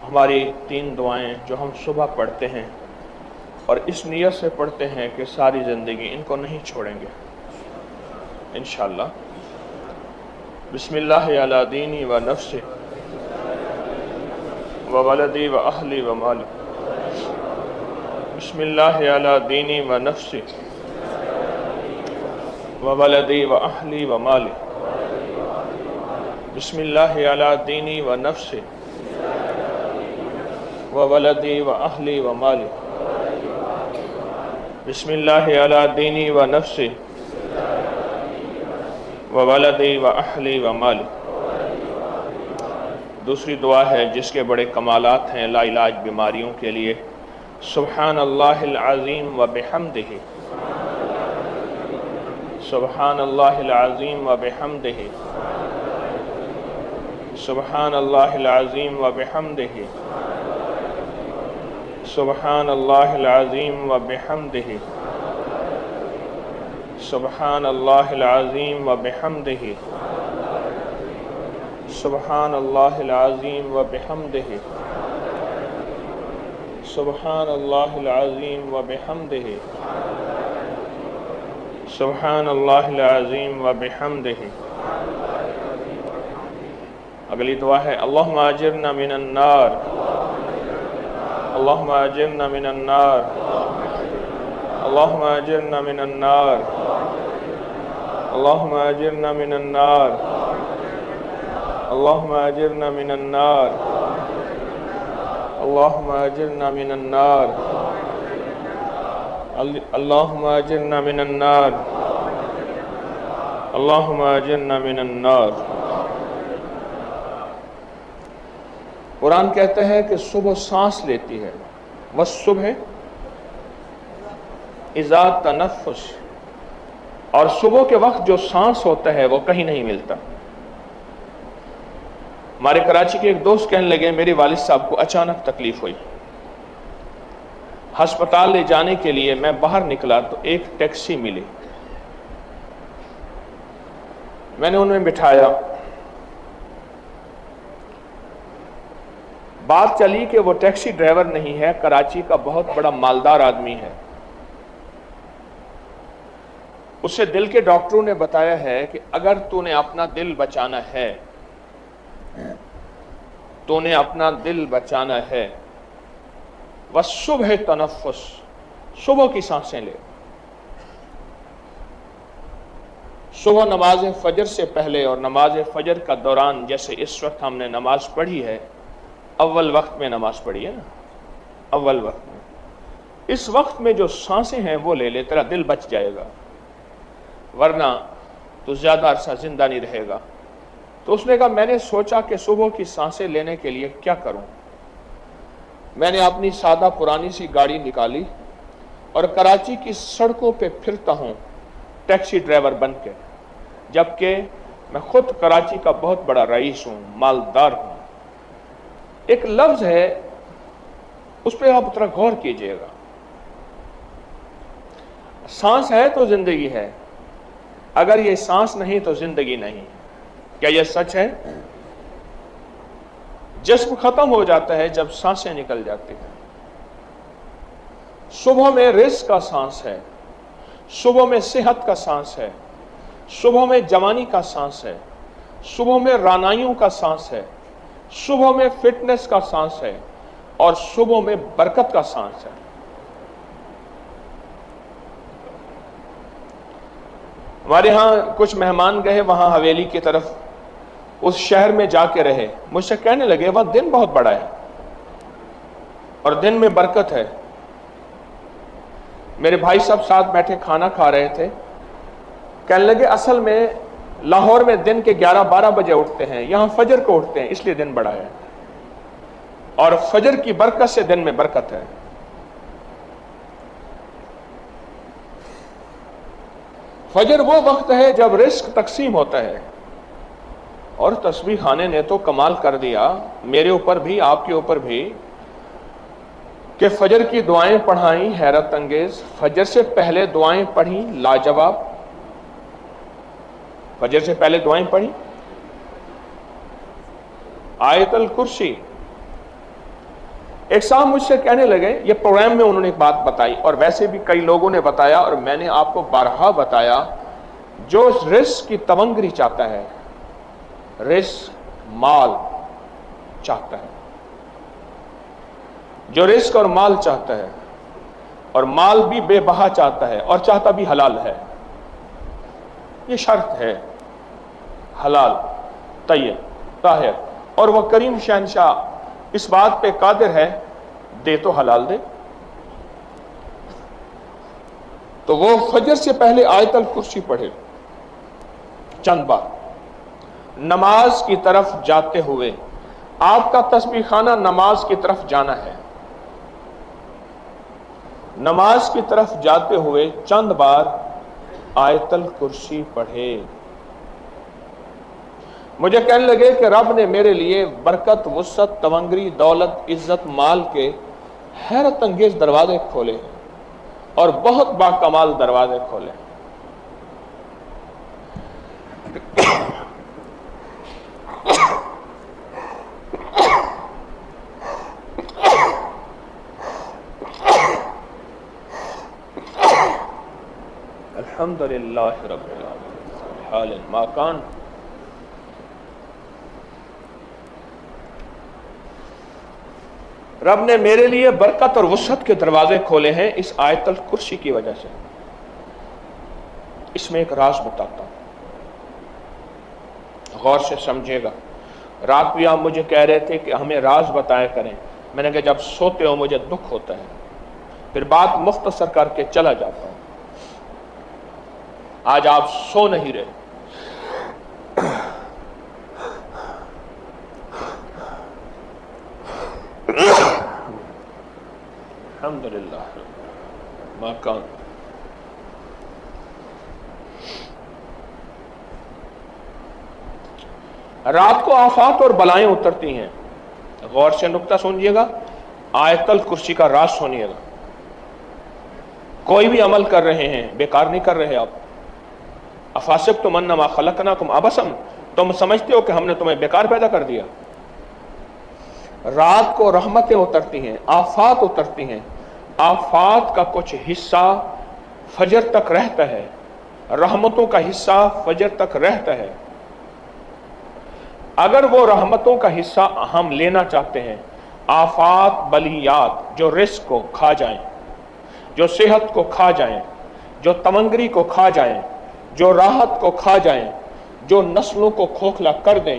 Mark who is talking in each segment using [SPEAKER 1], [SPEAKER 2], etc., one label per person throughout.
[SPEAKER 1] ہماری 3 دعائیں جو ہم صبح پڑھتے ہیں اور اس نیت سے پڑھتے ہیں کہ ساری زندگی ان کو نہیں چھوڑیں گے انشاءاللہ۔ بسم اللہ علی دینی و نفسی و ولدی و اہلی و مالی۔ بسم اللہ علی دینی و نفسی و ولدی و اہلی و مالی۔ بسم اللہ علی دینی و نفسی و ولدی و اہلی و مالی۔ بسم اللہ علی دینی و نفسی و ولدی و اہلی و مالی۔ دوسری دعا ہے جس کے بڑے کمالات ہیں لا علاج بیماریوں کے لیے۔ سبحان اللہ العظیم و بحمدہ، سبحان اللہ العظیم و بحمدہ، سبحان اللہ العظیم و بحمدہ، سبحان اللہ العظیم و بحمدہ، سبحان اللہ العظیم و بحمدہ، سبحان اللہ العظیم و بحمدہ، سبحان اللہ العظیم و بحمدہ، سبحان اللہ العظیم و بحمدہ۔ اگلی دعا ہے اللہم اجرنا من النار، اللہم اجرنا من النار، اللہم اجرنا من النار، اللہم اجرنا من النار، اللہم اجرنا من النار، اللہم اجرنا من النار، اللہم اجرنا من النار، اللہم اجرنا من النار۔ قرآن کہتے ہیں کہ صبح سانس لیتی ہے، والصبح اذا تنفس، اور صبح کے وقت جو سانس ہوتا ہے وہ کہیں نہیں ملتا۔ ہمارے کراچی کے ایک دوست کہنے لگے میرے والد صاحب کو اچانک تکلیف ہوئی، ہسپتال لے جانے کے لیے میں باہر نکلا تو ایک ٹیکسی ملی، میں نے انہیں بٹھایا، بات چلی کہ وہ ٹیکسی ڈرائیور نہیں ہے، کراچی کا بہت بڑا مالدار آدمی ہے، اسے دل کے ڈاکٹروں نے بتایا ہے کہ اگر تو نے اپنا دل بچانا ہے، تو نے اپنا دل بچانا ہے، والصبح تنفس، صبح کی سانسیں لے۔ صبح نماز فجر سے پہلے اور نماز فجر کا دوران، جیسے اس وقت ہم نے نماز پڑھی ہے، اول وقت میں نماز پڑھی ہے نا، اول وقت میں، اس وقت میں جو سانسیں ہیں وہ لے لے، تیرا دل بچ جائے گا، ورنہ تو زیادہ عرصہ زندہ نہیں رہے گا۔ تو اس نے کہا میں نے سوچا کہ صبح کی سانسیں لینے کے لیے کیا کروں، میں نے اپنی سادہ پرانی سی گاڑی نکالی اور کراچی کی سڑکوں پہ پھرتا ہوں ٹیکسی ڈرائیور بن کے، جبکہ میں خود کراچی کا بہت بڑا رئیس ہوں، مالدار ہوں۔ ایک لفظ ہے اس پہ آپ ذرا غور کیجئے گا، سانس ہے تو زندگی ہے، اگر یہ سانس نہیں تو زندگی نہیں۔ کیا یہ سچ ہے؟ جسم ختم ہو جاتا ہے جب سانسیں نکل جاتی ہیں۔ صبح میں رزق کا سانس ہے، صبح میں صحت کا سانس ہے، صبح میں جوانی کا سانس ہے، صبح میں رانائیوں کا سانس ہے، صبح میں فٹنس کا سانس ہے، اور صبح میں برکت کا سانس ہے۔ ہمارے ہاں کچھ مہمان گئے وہاں حویلی کی طرف، اس شہر میں جا کے رہے، مجھ سے کہنے لگے وہاں دن بہت بڑا ہے اور دن میں برکت ہے۔ میرے بھائی سب ساتھ بیٹھے کھانا کھا رہے تھے، کہنے لگے اصل میں لاہور میں دن کے 11-12 بجے اٹھتے ہیں، یہاں فجر کو اٹھتے ہیں، اس لیے دن بڑا ہے، اور فجر کی برکت سے دن میں برکت ہے۔ فجر وہ وقت ہے جب رزق تقسیم ہوتا ہے، اور تسبیح خانے نے تو کمال کر دیا، میرے اوپر بھی آپ کے اوپر بھی، کہ فجر کی دعائیں پڑھائیں حیرت انگیز، فجر سے پہلے دعائیں پڑھیں لاجواب، فجر سے پہلے دعائیں پڑھیں، آیت الکرسی ایک صاحب مجھ سے کہنے لگے، یہ پروگرام میں انہوں نے ایک بات بتائی اور ویسے بھی کئی لوگوں نے بتایا اور میں نے آپ کو بارہا بتایا، جو رزق کی تونگری چاہتا ہے، رزق مال چاہتا ہے، جو رزق اور مال چاہتا ہے اور مال بھی بے بہا چاہتا ہے اور چاہتا بھی حلال ہے، یہ شرط ہے، حلال طیب طاہر، اور وہ کریم شہنشاہ اس بات پہ قادر ہے، دے تو حلال دے۔ تو وہ فجر سے پہلے آیت الکرسی پڑھے چند بار، نماز کی طرف جاتے ہوئے، آپ کا تسبیح خانہ نماز کی طرف جانا ہے، نماز کی طرف جاتے ہوئے چند بار آیت الکرسی پڑھے۔ مجھے کہنے لگے کہ رب نے میرے لیے برکت، وسعت، تونگری، دولت، عزت، مال کے حیرت انگیز دروازے کھولے ہیں اور بہت باکمال دروازے کھولے ہیں۔ الحمدللہ رب العالمین حال ما کان۔ رب نے میرے لیے برکت اور وسعت کے دروازے کھولے ہیں اس آیت الکرسی کی وجہ سے۔ اس میں ایک راز بتاتا ہوں، غور سے سمجھے گا۔ رات بھی آپ مجھے کہہ رہے تھے کہ ہمیں راز بتایا کریں، میں نے کہا جب سوتے ہو مجھے دکھ ہوتا ہے، پھر بات مختصر کر کے چلا جاتا ہوں۔ آج آپ سو نہیں رہے، الحمدللہ ما کان۔ رات کو آفات اور بلائیں اترتی ہیں، غور سے نکتہ سنیے گا، آیت الکرسی کا راز سنیے گا۔ کوئی بھی عمل کر رہے ہیں بیکار نہیں کر رہے آپ۔ افحسبتم انما خلقناکم عبثا، تم سمجھتے ہو کہ ہم نے تمہیں بیکار پیدا کر دیا؟ رات کو رحمتیں اترتی ہیں، آفات اترتی ہیں، آفات کا کچھ حصہ فجر تک رہتا ہے، رحمتوں کا حصہ فجر تک رہتا ہے۔ اگر وہ رحمتوں کا حصہ ہم لینا چاہتے ہیں، آفات بلیات جو رزق کو کھا جائیں، جو صحت کو کھا جائیں، جو تونگری کو کھا جائیں، جو راحت کو کھا جائیں، جو نسلوں کو کھوکھلا کر دیں،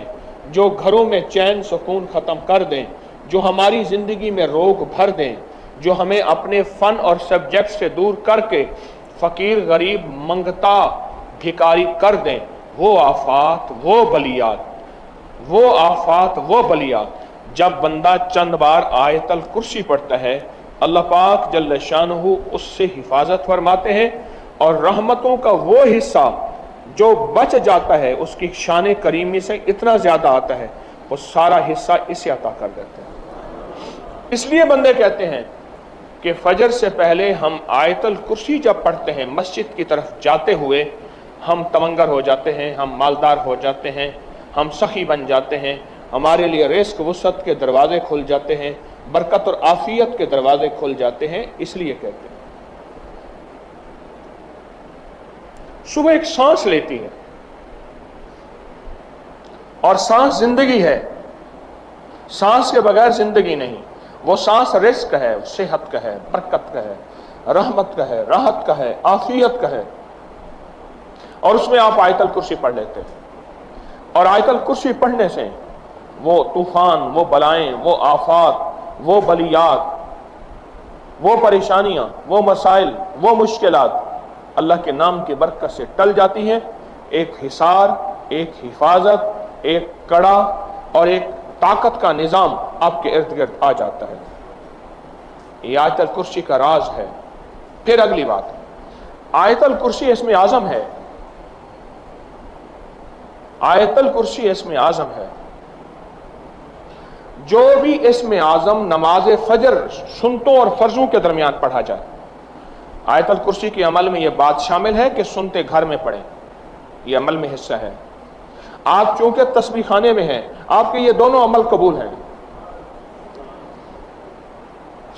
[SPEAKER 1] جو گھروں میں چین سکون ختم کر دیں، جو ہماری زندگی میں روگ بھر دیں، جو ہمیں اپنے فن اور سبجیکٹ سے دور کر کے فقیر غریب منگتا بھکاری کر دیں، وہ آفات وہ بلیات، وہ آفات وہ بلیات، جب بندہ چند بار آیت الکرسی پڑھتا ہے، اللہ پاک جل شانہ اس سے حفاظت فرماتے ہیں، اور رحمتوں کا وہ حصہ جو بچ جاتا ہے اس کی شان کریمی سے اتنا زیادہ آتا ہے، وہ سارا حصہ اسے عطا کر دیتے ہیں۔ اس لیے بندے کہتے ہیں کہ فجر سے پہلے ہم آیت الکرسی جب پڑھتے ہیں مسجد کی طرف جاتے ہوئے، ہم تونگر ہو جاتے ہیں، ہم مالدار ہو جاتے ہیں، ہم سخی بن جاتے ہیں، ہمارے لیے رزق وسعت کے دروازے کھل جاتے ہیں، برکت اور عافیت کے دروازے کھل جاتے ہیں۔ اس لیے کہتے ہیں صبح ایک سانس لیتی ہے، اور سانس زندگی ہے، سانس کے بغیر زندگی نہیں۔ وہ سانس رزق ہے، صحت کا ہے، برکت کا ہے، رحمت کا ہے، راحت کا ہے، عافیت کا ہے، اور اس میں آپ آیت الکرسی پڑھ لیتے ہیں۔ اور آیت الکرسی پڑھنے سے وہ طوفان، وہ بلائیں، وہ آفات، وہ بلیات، وہ پریشانیاں، وہ مسائل، وہ مشکلات اللہ کے نام کی برکت سے ٹل جاتی ہیں۔ ایک حصار، ایک حفاظت، ایک کڑا اور ایک طاقت کا نظام آپ کے ارد گرد آ جاتا ہے۔ یہ آیت الکرسی کا راز ہے۔ پھر اگلی بات، آیت الکرسی اسم اعظم ہے، آیت الکرسی اسم اعظم ہے۔ جو بھی اسم اعظم نماز فجر سنتوں اور فرضوں کے درمیان پڑھا جائے، آیت الکرسی کے عمل میں یہ بات شامل ہے کہ سنتے گھر میں پڑھیں، یہ عمل میں حصہ ہے۔ آپ چونکہ تسبیح خانے میں ہیں، آپ کے یہ دونوں عمل قبول ہیں۔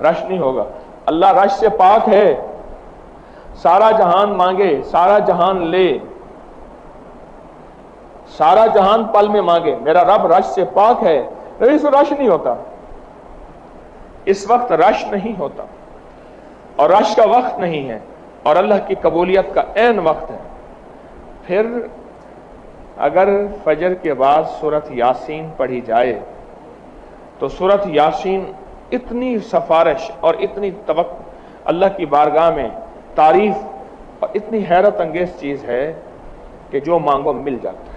[SPEAKER 1] رش نہیں ہوگا. اللہ رش سے پاک ہے. سارا جہان مانگے, سارا جہان لے, سارا جہان پل میں مانگے, میرا رب رش سے پاک ہے. اس وقت رش نہیں ہوتا, اس وقت رش نہیں ہوتا, اور رش کا وقت نہیں ہے, اور اللہ کی قبولیت کا عین وقت ہے. پھر اگر فجر کے بعد سورۃ یاسین پڑھی جائے تو سورۃ یاسین اتنی سفارش اور اتنی توقع اللہ کی بارگاہ میں تعریف اور اتنی حیرت انگیز چیز ہے کہ جو مانگو مل جاتا ہے.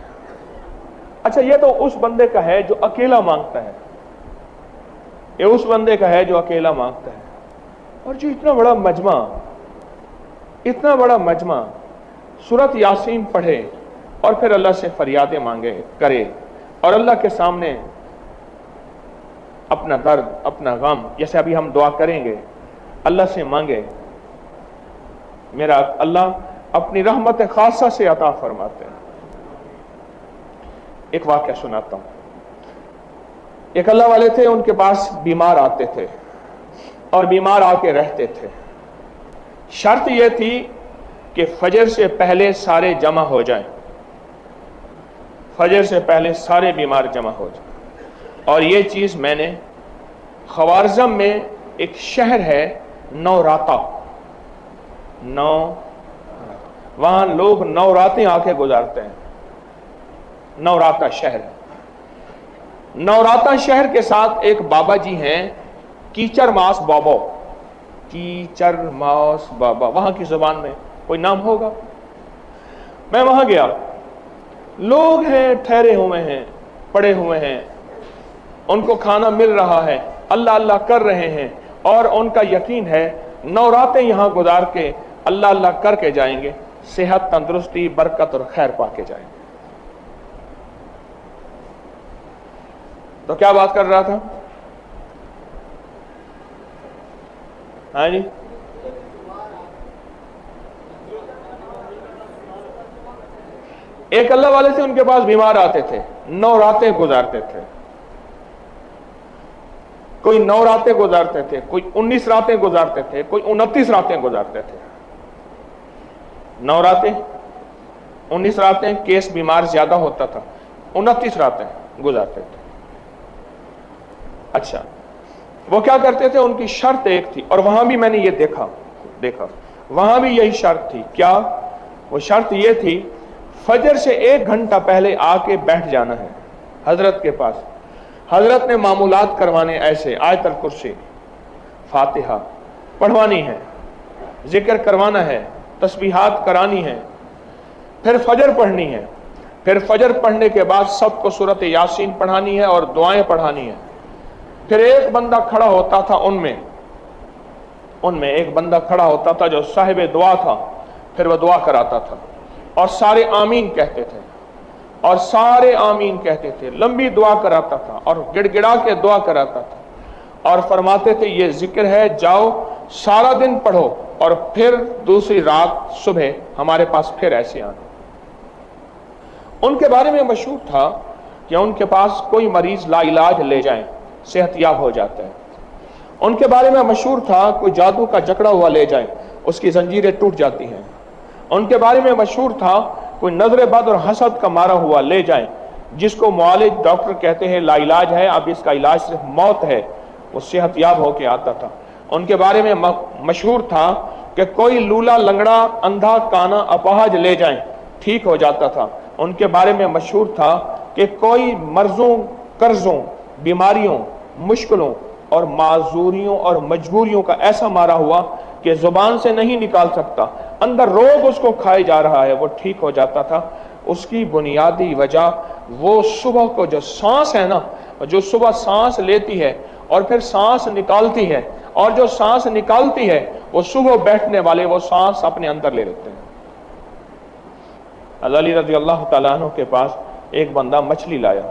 [SPEAKER 1] اچھا یہ تو اس بندے کا ہے جو اکیلا مانگتا ہے, یہ اس بندے کا ہے جو اکیلا مانگتا ہے. اور جو اتنا بڑا مجمع سورۃ یاسین پڑھے اور پھر اللہ سے فریادیں مانگے کرے, اور اللہ کے سامنے اپنا درد, اپنا غم, جیسے ابھی ہم دعا کریں گے, اللہ سے مانگے, میرا اللہ اپنی رحمت خاصہ سے عطا فرماتے ہیں. ایک واقعہ سناتا ہوں. ایک اللہ والے تھے, ان کے پاس بیمار آتے تھے اور بیمار آ کے رہتے تھے. شرط یہ تھی کہ فجر سے پہلے سارے جمع ہو جائیں, فجر سے پہلے سارے بیمار جمع ہو جائیں. اور یہ چیز میں نے خوارزم میں ایک شہر ہے نوراتا, وہاں لوگ نوراتیں آ کے گزارتے ہیں. نوراتا شہر, نوراتا شہر کے ساتھ ایک بابا جی ہیں کیچر ماس بابا, کیچر ماس بابا, وہاں کی زبان میں کوئی نام ہوگا. میں وہاں گیا, لوگ ہیں ٹھہرے ہوئے ہیں, پڑے ہوئے ہیں, ان کو کھانا مل رہا ہے, اللہ اللہ کر رہے ہیں, اور ان کا یقین ہے نوراتیں یہاں گزار کے اللہ اللہ کر کے جائیں گے, صحت, تندرستی, برکت اور خیر پا کے جائیں گے. تو کیا بات کر رہا تھا؟ ہاں جی, ایک اللہ والے تھے, ان کے پاس بیمار آتے تھے, 9 راتیں گزارتے تھے. کوئی 9 راتیں گزارتے تھے, کوئی 19 راتیں گزارتے تھے, کوئی 29 راتیں گزارتے تھے. 9 راتیں, 19 راتیں, کیس بیمار زیادہ ہوتا تھا, 29 راتیں گزارتے تھے. اچھا, وہ کیا کرتے تھے؟ ان کی شرط ایک تھی, اور وہاں بھی میں نے یہ دیکھا وہاں بھی یہی شرط تھی. کیا وہ شرط؟ یہ تھی فجر سے 1 گھنٹہ پہلے آ کے بیٹھ جانا ہے حضرت کے پاس. حضرت نے معمولات کروانے ایسے, آیت الکرسی, فاتحہ پڑھوانی ہے, ذکر کروانا ہے, تسبیحات کرانی ہے, پھر فجر پڑھنی ہے, پھر فجر پڑھنے کے بعد سب کو سورۃ یاسین پڑھانی ہے اور دعائیں پڑھانی ہے. پھر ایک بندہ کھڑا ہوتا تھا ان میں ایک بندہ کھڑا ہوتا تھا جو صاحب دعا تھا, پھر وہ دعا کراتا تھا, اور سارے آمین کہتے تھے, اور سارے آمین کہتے تھے, لمبی دعا کراتا تھا اور گڑ گڑا کے دعا کراتا تھا, اور فرماتے تھے یہ ذکر ہے, جاؤ سارا دن پڑھو, اور پھر دوسری رات صبح ہمارے پاس پھر ایسے آنا. ان کے بارے میں مشہور تھا کہ ان کے پاس کوئی مریض لا علاج لے جائیں, صحت یاب ہو جاتا ہے. ان کے بارے میں مشہور تھا کوئی جادو کا جکڑا ہوا لے جائیں, اس کی زنجیریں ٹوٹ جاتی ہیں. ان کے بارے میں مشہور تھا کوئی نظر بد اور حسد کا مارا ہوا لے جائیں, جس کو معالج ڈاکٹر کہتے ہیں لا علاج ہے, اب اس کا علاج صرف موت ہے, وہ صحت یاب ہو کے آتا تھا. ان کے بارے میں مشہور تھا کہ کوئی لولا, لنگڑا, اندھا, کانا, اپاہج لے جائیں, ٹھیک ہو جاتا تھا. ان کے بارے میں مشہور تھا کہ کوئی مرضوں, قرضوں, بیماریوں, مشکلوں اور معذوریوں اور مجبوریوں کا ایسا مارا ہوا کہ زبان سے نہیں نکال سکتا, اندر روگ اس کو کھائے جا رہا ہے, وہ ٹھیک ہو جاتا تھا. اس کی بنیادی وجہ وہ صبح کو جو سانس ہے نا, جو صبح سانس لیتی ہے اور پھر سانس نکالتی ہے, اور جو سانس نکالتی ہے وہ صبح بیٹھنے والے وہ سانس اپنے اندر لے لیتے ہیں. علی رضی اللہ تعالیٰ عنہ کے پاس ایک بندہ مچھلی لایا,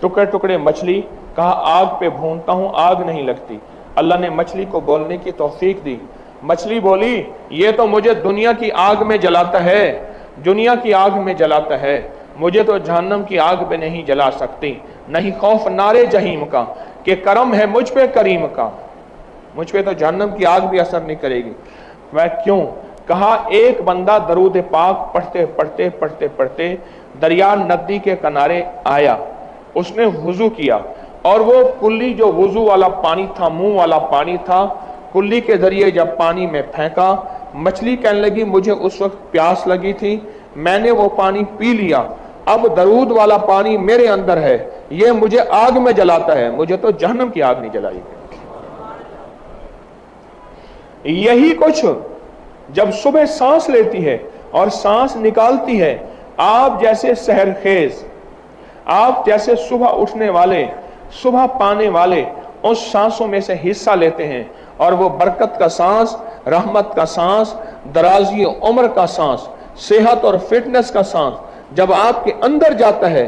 [SPEAKER 1] ٹکڑے ٹکڑے مچھلی, کہا آگ پہ بھونتا ہوں, آگ نہیں لگتی. اللہ نے مچھلی کو بولنے کی توفیق دی. مچھلی بولی یہ تو مجھے دنیا کی آگ میں جلاتا ہے, دنیا کی آگ میں جلاتا ہے, مجھے تو جہنم کی آگ پہ نہیں جلا سکتی. نہیں خوف نارے جہیم کا کہ کرم ہے مجھ پہ کریم کا, مجھ پہ تو جہنم کی آگ بھی اثر نہیں کرے گی۔ میں کیوں؟ کہا ایک بندہ درود پاک پڑھتے پڑھتے پڑھتے پڑھتے دریا ندی کے کنارے آیا، اس نے وضو کیا، اور وہ کلی جو وضو والا پانی تھا، منہ والا پانی تھا، کلی کے ذریعے جب پانی میں پھینکا، مچھلی کہنے لگی مجھے اس وقت پیاس لگی تھی، میں نے وہ پانی پی لیا، اب درود والا پانی میرے اندر ہے، یہ مجھے آگ میں جلاتا ہے، مجھے تو جہنم کی آگ نہیں جلائی۔ یہی کچھ جب صبح سانس لیتی ہے اور سانس نکالتی ہے، آپ جیسے سحر خیز، آپ جیسے صبح اٹھنے والے، صبح پانے والے اس سانسوں میں سے حصہ لیتے ہیں، اور وہ برکت کا سانس، رحمت کا سانس، درازی عمر کا سانس، صحت اور فٹنس کا سانس جب آپ کے اندر جاتا ہے،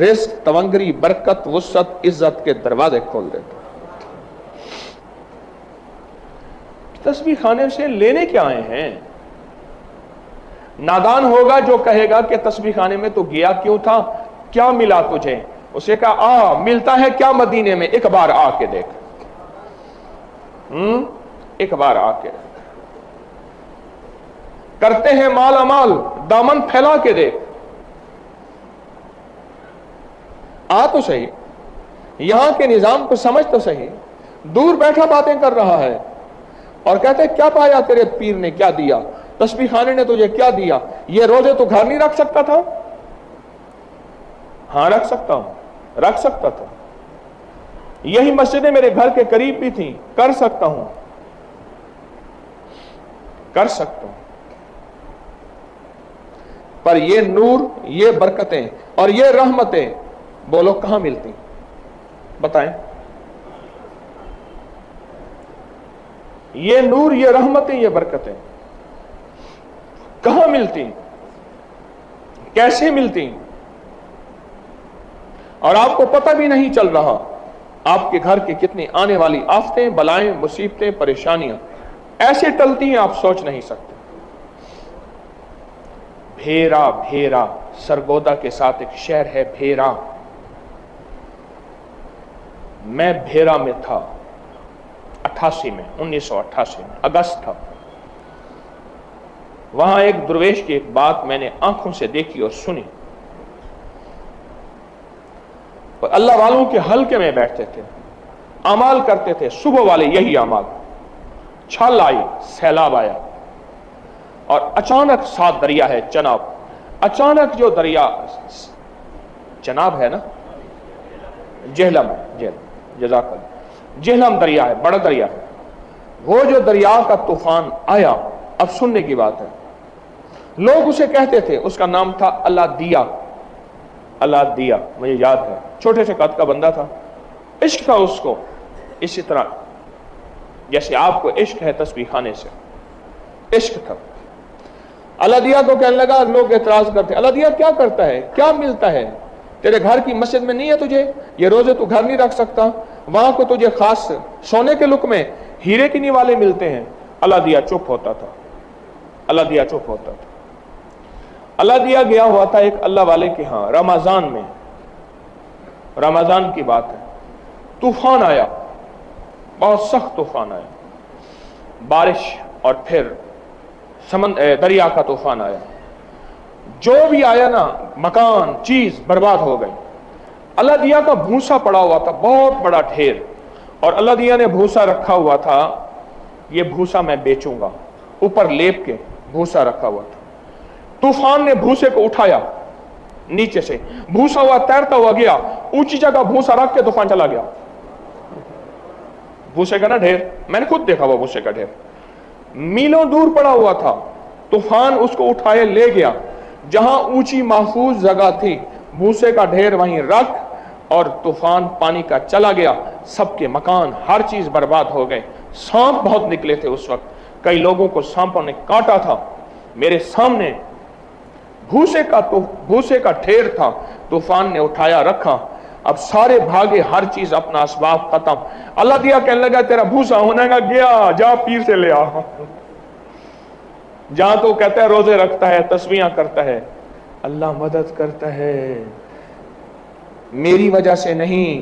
[SPEAKER 1] رزق، تونگری، برکت، وسعت، عزت کے دروازے کھول دیتا ہے۔ تسبیح خانے سے لینے کیا آئے ہیں؟ نادان ہوگا جو کہے گا کہ تسبیح خانے میں تو گیا کیوں تھا، کیا ملا تجھے؟ اسے کہا ملتا ہے کیا مدینے میں، ایک بار آ کے دیکھ، ایک بار آ کے کرتے ہیں مالا مال، دامن پھیلا کے دیکھ، آ تو صحیح، یہاں کے نظام کو سمجھ تو صحیح، دور بیٹھا باتیں کر رہا ہے اور کہتے کیا پایا تیرے پیر نے، کیا دیا، تسبیح خانے نے تجھے کیا دیا، یہ روزے تو گھر نہیں رکھ سکتا تھا؟ ہاں رکھ سکتا ہوں، رکھ سکتا تھا، یہی مسجدیں میرے گھر کے قریب بھی تھیں، کر سکتا ہوں، کر سکتا ہوں، پر یہ نور، یہ برکتیں اور یہ رحمتیں بولو کہاں ملتی؟ بتائیں، یہ نور، یہ رحمتیں، یہ برکتیں کہاں ملتی؟ کیسے ملتی؟ اور آپ کو پتہ بھی نہیں چل رہا آپ کے گھر کی کتنی آنے والی آفتیں، بلائیں، مصیبتیں، پریشانیاں ایسے ٹلتی ہیں آپ سوچ نہیں سکتے۔ بھیرا، بھیرا سرگودا کے ساتھ ایک شہر ہے بھیرا، میں بھیرا میں تھا 88 میں، 1988 میں اگست تھا، وہاں ایک درویش کی ایک بات میں نے آنکھوں سے دیکھی اور سنی۔ اللہ والوں کے حلقے میں بیٹھتے تھے، اعمال کرتے تھے، صبح والے یہی اعمال، چھل آئی، سیلاب آیا، اور اچانک ساتھ دریا ہے چناب، اچانک جو دریا چناب ہے نا، جہلم، جزاک اللہ، جہلم دریا ہے، بڑا دریا ہے، وہ جو دریا کا طوفان آیا، اب سننے کی بات ہے، لوگ اسے کہتے تھے، اس کا نام تھا اللہ دیا، اللہ دیا، مجھے یاد ہے، چھوٹے سے قد کا بندہ تھا، عشق تھا اس کو، اسی طرح جیسے آپ کو عشق ہے تسبیح خانے سے، عشق تھا۔ اللہ دیا کو کہنے لگا، لوگ اعتراض کرتے، اللہ دیا کیا کرتا ہے، کیا ملتا ہے، تیرے گھر کی مسجد میں نہیں ہے تجھے، یہ روزے تو گھر نہیں رکھ سکتا، وہاں کو تجھے خاص سونے کے لقمے، ہیرے کی نیوالے ملتے ہیں۔ اللہ دیا چپ ہوتا تھا، اللہ دیا چپ ہوتا تھا۔ اللہ دیا گیا ہوا تھا ایک اللہ والے کے ہاں رمضان میں، رمضان کی بات ہے، طوفان آیا، بہت سخت طوفان آیا، بارش اور پھر دریا کا طوفان آیا، جو بھی آیا نا، مکان، چیز برباد ہو گئی۔ اللہ دیا کا بھوسا پڑا ہوا تھا، بہت بڑا ڈھیر، اور اللہ دیا نے بھوسا رکھا ہوا تھا، یہ بھوسا میں بیچوں گا، اوپر لیپ کے بھوسا رکھا ہوا تھا۔ طوفان نے بھوسے کو اٹھایا نیچے سے، بھوسا ہوا تیرتا ہوا گیا، اونچی جگہ بھوسا رکھ کے طوفان چلا گیا۔ بھوسے کا نا ڈھیر، میں نے خود دیکھا ہوا بھوسے کا ڈھیر، میلوں دور پڑا ہوا تھا، طوفان اس کو اٹھائے لے گیا، جہاں اونچی محفوظ جگہ تھی بھوسے کا ڈھیر وہیں رکھ، اور طوفان پانی کا چلا گیا، سب کے مکان، ہر چیز برباد ہو گئے۔ سانپ بہت نکلے تھے اس وقت، کئی لوگوں کو سانپوں نے کاٹا تھا۔ میرے سامنے بھوسے کا ڈھیر تھا، طوفان نے اٹھایا رکھا، اب سارے بھاگے، ہر چیز اپنا اسباب ختم۔ اللہ دیا کہنے لگا تیرا بھوسا ہونے گا، گیا جا پیر سے لے آ، جہاں تو کہتا ہے روزے رکھتا ہے، تسبیحاں کرتا ہے، اللہ مدد کرتا ہے، میری وجہ سے نہیں،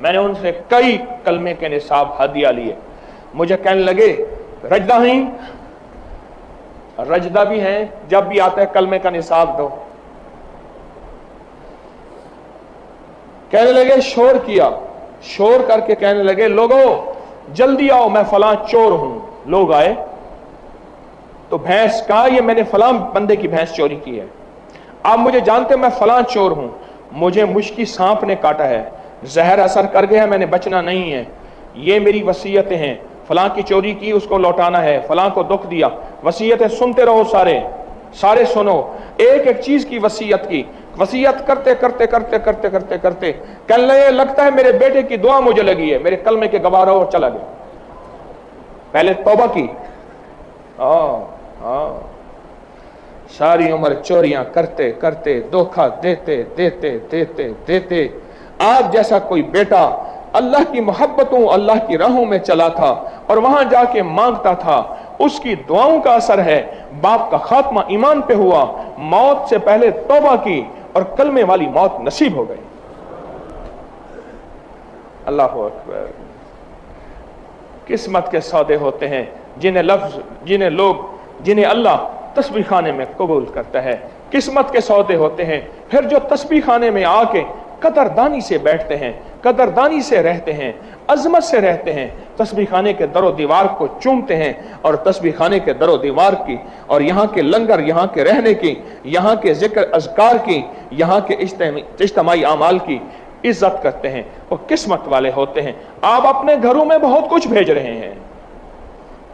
[SPEAKER 1] میں نے ان سے کئی کلمے کے نصاب ہدیہ لیے. مجھے کہنے لگے رجدہ ہیں؟ رجدہ بھی ہیں، جب بھی آتا ہے کلمے کا نصاب دو. کہنے لگے شور کیا، شور کر کے کہنے لگے لوگوں جلدی آؤ میں فلاں چور ہوں. لوگ آئے تو بھینس کہا یہ میں نے فلاں بندے کی بھینس چوری کی ہے. آپ مجھے جانتے میں فلاں چور ہوں، مجھے مشکی سانپ نے کاٹا ہے، زہر اثر کر گیا، میں نے بچنا نہیں ہے، یہ میری وصیتیں ہیں، فلاں کی چوری کی اس کو لوٹانا ہے، فلاں کو دکھ دیا. وصیتیں سنتے رہو، سارے سنو. ایک ایک چیز کی وصیت کی. وصیت کرتے کرتے کرتے کرتے کرتے کرتے کہنے لگے لگتا ہے میرے بیٹے کی دعا مجھے لگی ہے، میرے کلمے کے گواہ رہو. چلا گیا. پہلے توبہ کی، ساری عمر چوریاں کرتے کرتے دھوکہ دیتے دیتے دیتے دیتے آپ جیسا کوئی بیٹا اللہ کی محبتوں اللہ کی راہوں میں چلا تھا اور وہاں جا کے مانگتا تھا، اس کی دعاؤں کا اثر ہے باپ کا خاتمہ ایمان پہ ہوا، موت سے پہلے توبہ کی اور کلمے والی موت نصیب ہو گئی. اللہ اکبر. قسمت کے سودے ہوتے ہیں جنہیں اللہ تسبیح خانے میں قبول کرتا ہے. قسمت کے سودے ہوتے ہیں پھر جو تسبیح خانے میں آ کے قدردانی سے بیٹھتے ہیں، قدردانی سے رہتے ہیں، عظمت سے رہتے ہیں، تسبیح خانے کے در و دیوار کو چومتے ہیں اور تسبیح خانے کے در و دیوار کی اور یہاں کے لنگر، یہاں کے رہنے کی، یہاں کے ذکر اذکار کی، یہاں کے اجتماعی اعمال کی عزت کرتے ہیں. وہ قسمت والے ہوتے ہیں. آپ اپنے گھروں میں بہت کچھ بھیج رہے ہیں،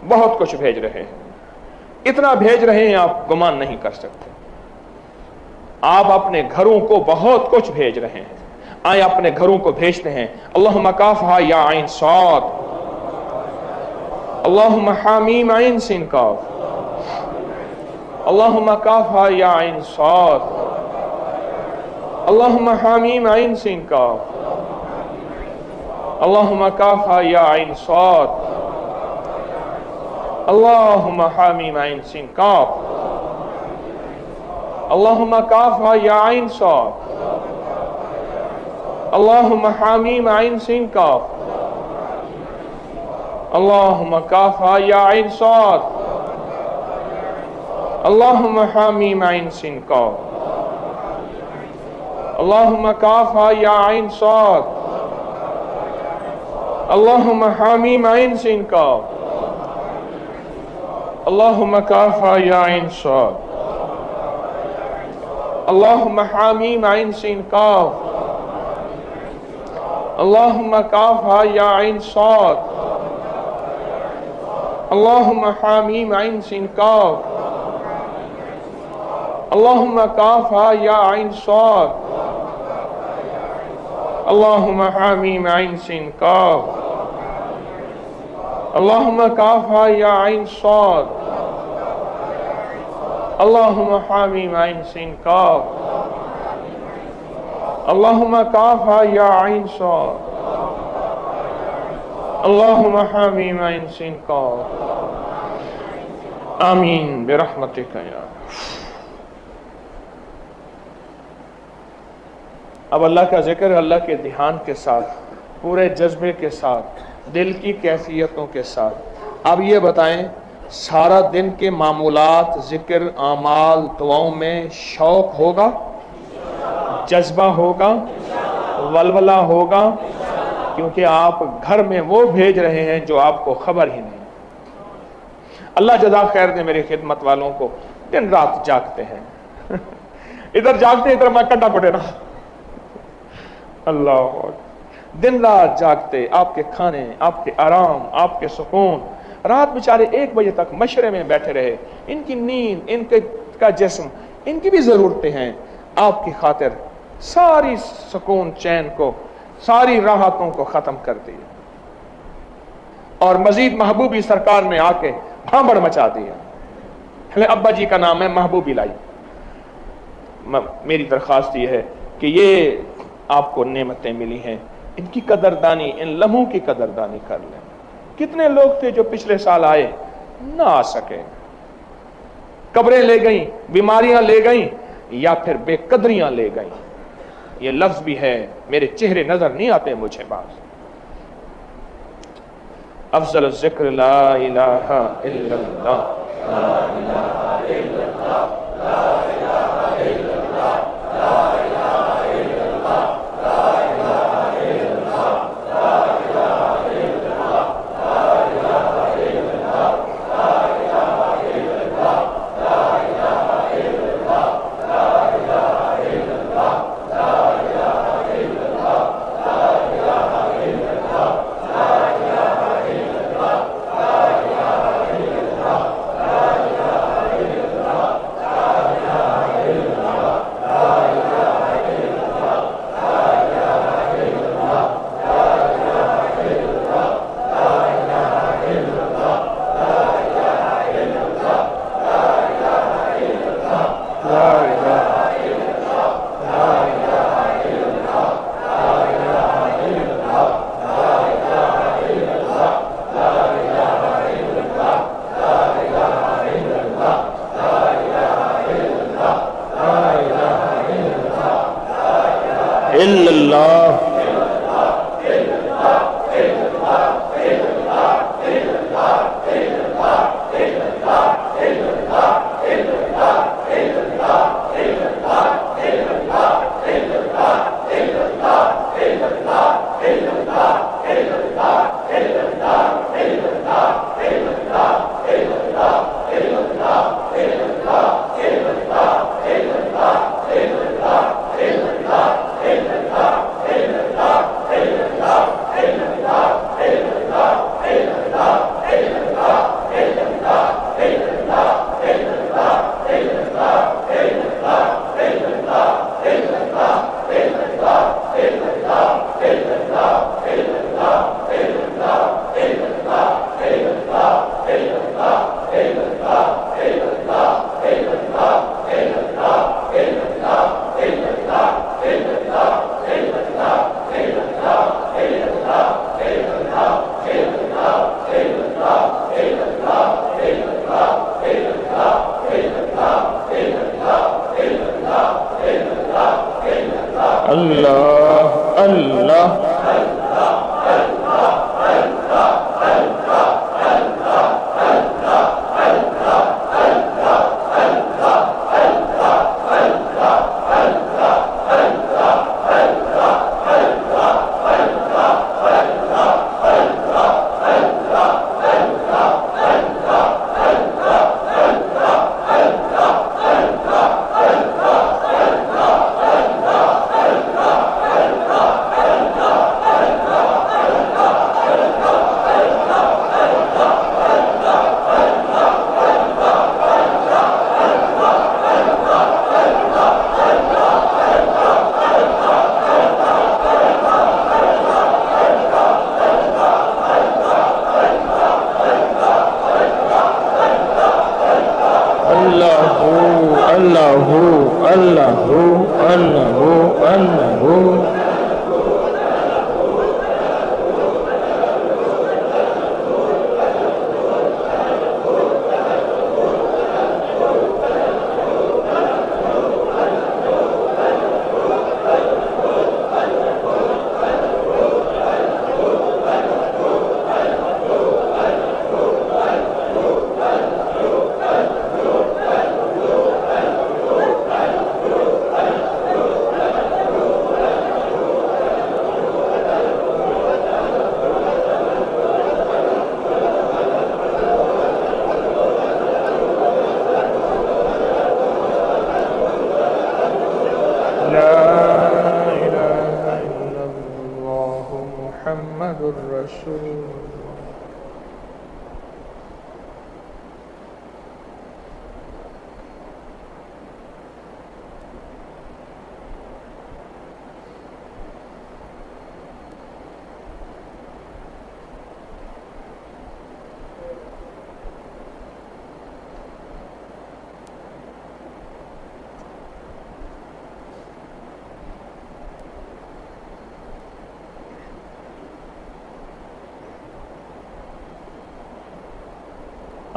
[SPEAKER 1] بہت کچھ بھیج رہے ہیں، اتنا بھیج رہے ہیں آپ گمان نہیں کر سکتے. آپ اپنے گھروں کو بہت کچھ بھیج رہے ہیں. آئے اپنے گھروں کو بھیجتے ہیں. اللہم کافہا یا عین صاد، اللہم حامیم عین سین کاف، اللہم کافہا یا عین صاد، اللہم حامیم عین سین کاف، اللہم کافہا یا عین صاد، اللہم حامیم عین سین کاف، اللہم کافہا یا عین صاد، اللہم حامیم عین سین کاف، اللہم کافہا یا عین صاد، اللہم حامیم عین سین کاف، اللہم کافہا یا عین صاد، اللہم حامیم عین سین کاف، اللہم کافہا یا عین صاد، اللہم حامیم عین سین کاف، اللہم کافہا یا عین صاد، اللہم حامیم عین سین کاف، اللہم کافہا یا عین صاد، اللہم حامیم عین سین کاف، اللہم کافہا یا عین صاد، اللہم حامیم عین سین کاف، اللہم کافہا یا عین صاد، اللہم حامیم عین سین کاف. آمین برحمتک یا. اب اللہ کا ذکر اللہ کے دھیان کے ساتھ، پورے جذبے کے ساتھ، دل کی کیفیتوں کے ساتھ. اب یہ بتائیں سارا دن کے معمولات، ذکر، اعمال، دعاؤں میں شوق ہوگا، جذبہ ہوگا، ولولہ ہوگا، کیونکہ آپ گھر میں وہ بھیج رہے ہیں جو آپ کو خبر ہی نہیں. اللہ جزا خیر دے میری خدمت والوں کو. دن رات جاگتے ہیں، ادھر جاگتے ہیں ادھر میں کٹا پڑے رہا. اللہ دن رات جاگتے، آپ کے کھانے، آپ کے آرام، آپ کے سکون. رات بیچارے 1 بجے تک مشورے میں بیٹھے رہے. ان کی نیند، ان کا جسم، ان کی بھی ضرورتیں ہیں. آپ کی خاطر ساری سکون چین کو، ساری راحتوں کو ختم کر دی اور مزید محبوبی سرکار نے آ کے بھانبڑ مچا دیا. ابا جی کا نام ہے محبوبی لائی. میری درخواست یہ ہے کہ یہ آپ کو نعمتیں ملی ہیں، ان کی قدردانی، ان لمحوں کی قدردانی کر لیں. کتنے لوگ تھے جو پچھلے سال آئے نہ آ سکے، قبریں لے گئیں، بیماریاں لے گئیں، یا پھر بے قدریاں لے گئیں، یہ لفظ بھی ہے، میرے چہرے نظر نہیں آتے مجھے بعض. افضل الذکر لا الہ الا اللہ. اللہ اللہ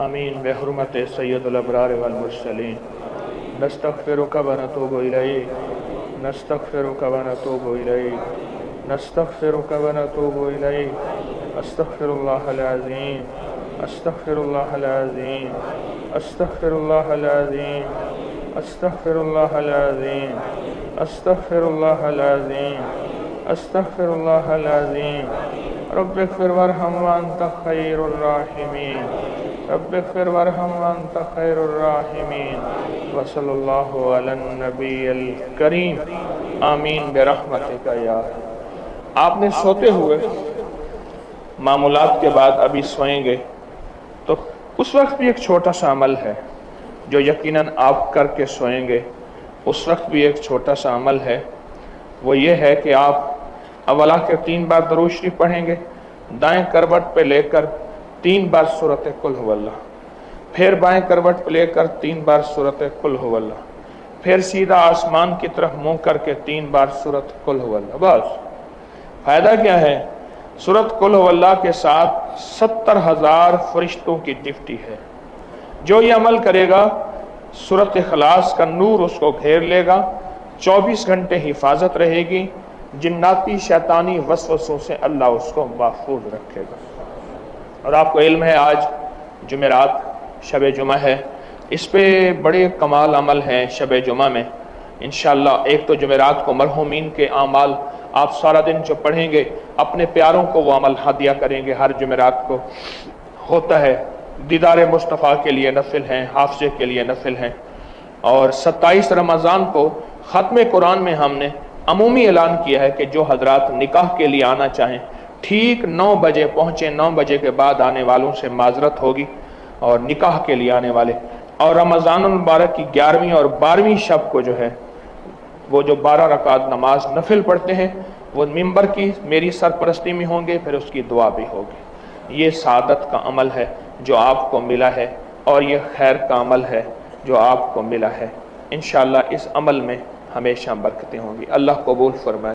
[SPEAKER 1] آمین بحرمت سید الابرار والمرسلین نستغفرک ونتوب الیک نستغفرك ونتوب إليك نستغفرك ونتوب إليك أستغفر الله العظيم أستغفر الله العظيم أستغفر الله العظيم أستغفر الله العظيم أستغفر الله العظيم أستغفر الله العظيم رب اغفر وارحم وأنت خير الراحمين رب اغفر وارحم وأنت خير الراحمين وصلى الله على النبي الكريم آمین برحمتک یا آپ نے سوتے ہوئے معمولات کے بعد ابھی سوئیں گے تو اس وقت بھی ایک چھوٹا سا عمل ہے جو یقیناً آپ کر کے سوئیں گے. اس وقت بھی ایک چھوٹا سا عمل ہے، وہ یہ ہے کہ آپ اولا کے 3 بار درود شریف پڑھیں گے، دائیں کروٹ پہ لے کر 3 بار سورۃ قل هو اللہ، پھر بائیں کروٹ پہ لے کر 3 بار سورۃ قل هو اللہ، پھر سیدھا آسمان کی طرف منہ کر کے 3 بار سورۃ قل هو اللہ. بس فائدہ کیا ہے؟ سورۃ قل هو اللہ کے ساتھ 70,000 فرشتوں کی ڈیوٹی ہے. جو یہ عمل کرے گا سورۃ اخلاص کا نور اس کو گھیر لے گا، 24 گھنٹے حفاظت رہے گی، جناتی شیطانی وسوسوں سے اللہ اس کو محفوظ رکھے گا. اور آپ کو علم ہے آج جمعرات شب جمعہ ہے، اس پہ بڑے کمال عمل ہیں شب جمعہ میں انشاءاللہ. ایک تو جمعرات کو مرحومین کے اعمال آپ سارا دن جو پڑھیں گے اپنے پیاروں کو وہ عمل ہدیہ کریں گے. ہر جمعرات کو ہوتا ہے، دیدار مصطفیٰ کے لیے نفل ہیں، حافظے کے لیے نفل ہیں. اور 27 رمضان کو ختم قرآن میں ہم نے عمومی اعلان کیا ہے کہ جو حضرات نکاح کے لیے آنا چاہیں ٹھیک 9 بجے پہنچیں، 9 بجے کے بعد آنے والوں سے معذرت ہوگی، اور نکاح کے لیے آنے والے. اور رمضان المبارک کی 11ویں اور 12ویں شب کو جو ہے وہ جو 12 رکعت نماز نفل پڑھتے ہیں وہ ممبر کی میری سرپرستی میں ہوں گے، پھر اس کی دعا بھی ہوگی. یہ سعادت کا عمل ہے جو آپ کو ملا ہے، اور یہ خیر کا عمل ہے جو آپ کو ملا ہے. انشاءاللہ اس عمل میں ہمیشہ برکتیں ہوں گی. اللہ قبول فرمائے.